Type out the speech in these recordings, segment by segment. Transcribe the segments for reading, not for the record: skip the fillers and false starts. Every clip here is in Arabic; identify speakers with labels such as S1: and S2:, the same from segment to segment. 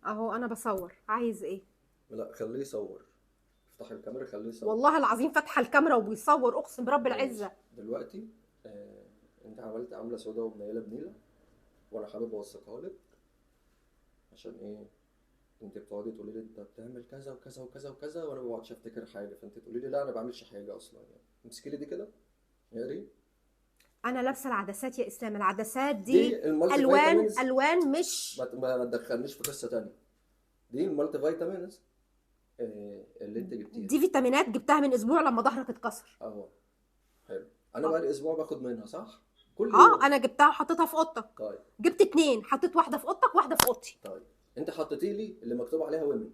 S1: اهو انا بصور، عايز ايه؟
S2: لا خليه يصور، افتح الكاميرا خليه يصور.
S1: والله العظيم فاتحه الكاميرا وبيصور، اقسم برب
S2: ماشي.
S1: العزه.
S2: دلوقتي انت عملت عامله سودا ومنيله بنيله، وانا حابب اوثقها لك. عشان ايه؟ انت بتقعدي تقولي لي انت بتعمل كذا وكذا وكذا وكذا، وانا ما بقعدش افتكر حاجه، فانت تقولي لي لا انا ما بعملش حاجه اصلا يعني. امسكي لي دي كده يا ريت.
S1: انا لابسه العدسات يا اسلام، العدسات
S2: دي
S1: دي
S2: المالتي
S1: الوان
S2: فيتامينز.
S1: الوان مش
S2: ما تدخلنيش في قصه تانية. دي المالتي فيتامينز اللي انت جبتيها.
S1: دي فيتامينات جبتها من اسبوع لما ظهرك اتكسر.
S2: اهو. حلو. انا
S1: اه
S2: بقى لي اسبوع باخد منها صح كل
S1: اه،
S2: يوم.
S1: انا جبتها وحطيتها في اوضتك.
S2: طيب.
S1: جبت 2، حطيت واحده في اوضتك واحده في اوضتي.
S2: طيب انت حطيتي لي اللي مكتوب عليها ويمن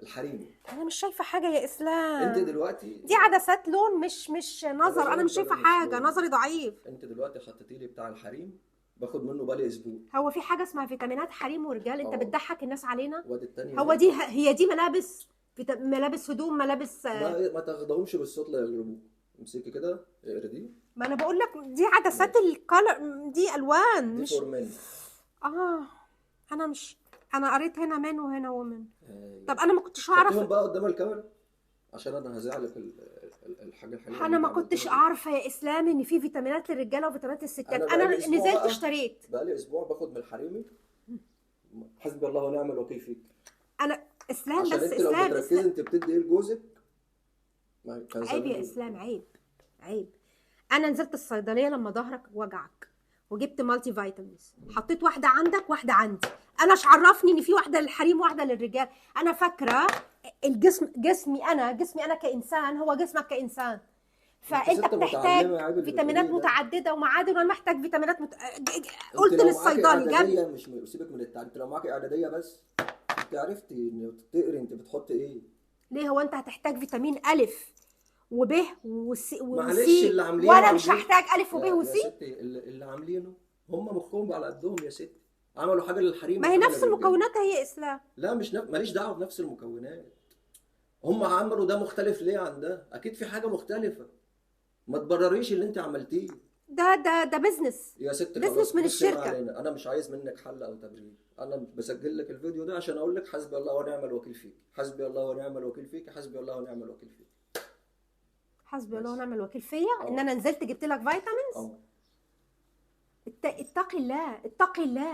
S2: الحريمي.
S1: انا مش شايفه حاجه يا
S2: انت
S1: اسلام.
S2: دلوقتي
S1: دي عدسات لون مش نظر، انا مش شايفه
S2: مش
S1: حاجه،
S2: لون.
S1: نظري ضعيف.
S2: انت دلوقتي حطيتي لي بتاع الحريم، باخد منه بقالي اسبوع.
S1: هو في حاجه اسمها فيتامينات حريم ورجال؟ انت
S2: اه.
S1: بتضحك الناس علينا.
S2: وادي التانية
S1: هو
S2: اهي.
S1: دي هي دي ملابس، ملابس هدوم، ملابس
S2: ما تاخدهمش بالصوت لا يغلبوك. امسكي كده اقري دي.
S1: ما انا بقول لك دي عدسات
S2: ماشي.
S1: الكلر، دي الوان
S2: دي
S1: مش.
S2: فور مين.
S1: اه انا مش، انا قريت هنا مان وهنا ومن. طب
S2: ايوه.
S1: انا ما كنتش اعرف.
S2: حطيهم بقى قدام الكاميرا عشان انا هزعلك الحاجه الحلوه اللي
S1: انا
S2: انت
S1: ما
S2: عملتها
S1: كنتش
S2: دي.
S1: اعرفه يا اسلام ان في فيتامينات للرجاله وفيتامينات
S2: انا
S1: للستات، انا
S2: بقالي اسبوع
S1: نزلت
S2: بقى،
S1: اشتريت.
S2: بقالي اسبوع باخد من الحريمي. حسبي الله ونعم الوكيل فيك.
S1: انا اسلام،
S2: عشان
S1: بس
S2: انت لو
S1: اسلام
S2: بتركزي
S1: اسلام.
S2: انت بتدي ايه لجوزك. ما كان
S1: عيب يا
S2: زمان.
S1: اسلام، عيب، عيب. انا نزلت الصيدليه لما ظهرك وجعك وجبت مالتي فيتامينز، حطيت واحده عندك واحده عندي. انا ايش عرفني ان في واحده للحريم واحده للرجال؟ انا فاكره جسمي انا كانسان هو جسمك كانسان،
S2: انت
S1: فانت
S2: ست
S1: بتحتاج
S2: متعلمه يا عيب اللي
S1: فيتامينات
S2: بتقوليه ده.
S1: متعدده ومعادن، وانا محتاج فيتامينات
S2: انت
S1: قلت
S2: لو معاكي
S1: للصيدلي جاب
S2: اعداديه،
S1: لي.
S2: مش سيبك من التعليم، انت لو معاكي اعداديه بس انت عرفتي ان تقري انت بتحطي ايه.
S1: ليه؟ هو انت هتحتاج فيتامين الف وب
S2: معلش
S1: وسي،
S2: اللي عاملينه
S1: وانا مش
S2: عندي.
S1: هحتاج الف وب
S2: يا
S1: وسي؟
S2: ستي اللي عاملينه هم مخهم على قدهم يا ستي. عملوا حاجه للحريم
S1: ما هي
S2: وحاجه
S1: نفس
S2: للرجال.
S1: المكونات هي اسلام.
S2: لا مش ماليش دعوه بنفس المكونات. هم عملوا ده مختلف ليه عن ده؟ اكيد في حاجه مختلفه. ما تبرريش اللي انت عملتيه.
S1: ده بزنس،
S2: يا ست
S1: بزنس
S2: خلاص
S1: من
S2: بصي، ما
S1: الشركه.
S2: علينا، انا مش عايز منك حل او تبرير. انا بسجل لك الفيديو ده عشان اقول لك حسبي الله ونعم الوكيل فيك، حسبي الله ونعم الوكيل فيك، حسبي الله ونعم الوكيل فيك.
S1: حسبي الله
S2: بس.
S1: ونعم الوكيل فيا ان
S2: اه.
S1: انا نزلت جبت لك فيتامينز.
S2: اه.
S1: اتقي الله، اتقي الله.